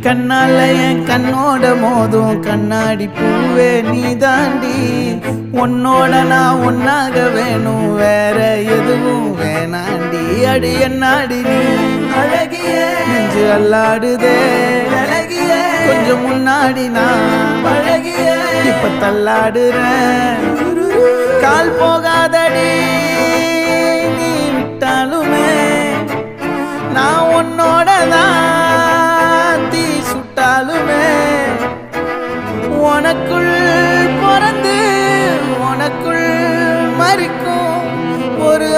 கண்ணால என் கண்ணோட மோதும் கண்ணாடி பூவே நீ தாண்டி. உன்னோட நான் ஒன்னாக வேணும், வேற எதுவும் வேணாண்டி. அடி என்னாடி நீ அழகிய நெஞ்சு அல்லாடுதே அழகிய. கொஞ்சம் முன்னாடி நான் அழகிய இப்ப தள்ளாடுறேன். கால் போகாதடி நீ விட்டாலுமே, நான் உன்னோட தான் தீ சுட்டாலுமே. உனக்குள் பிறந்து உனக்குள் மறிக்கும் ஒரு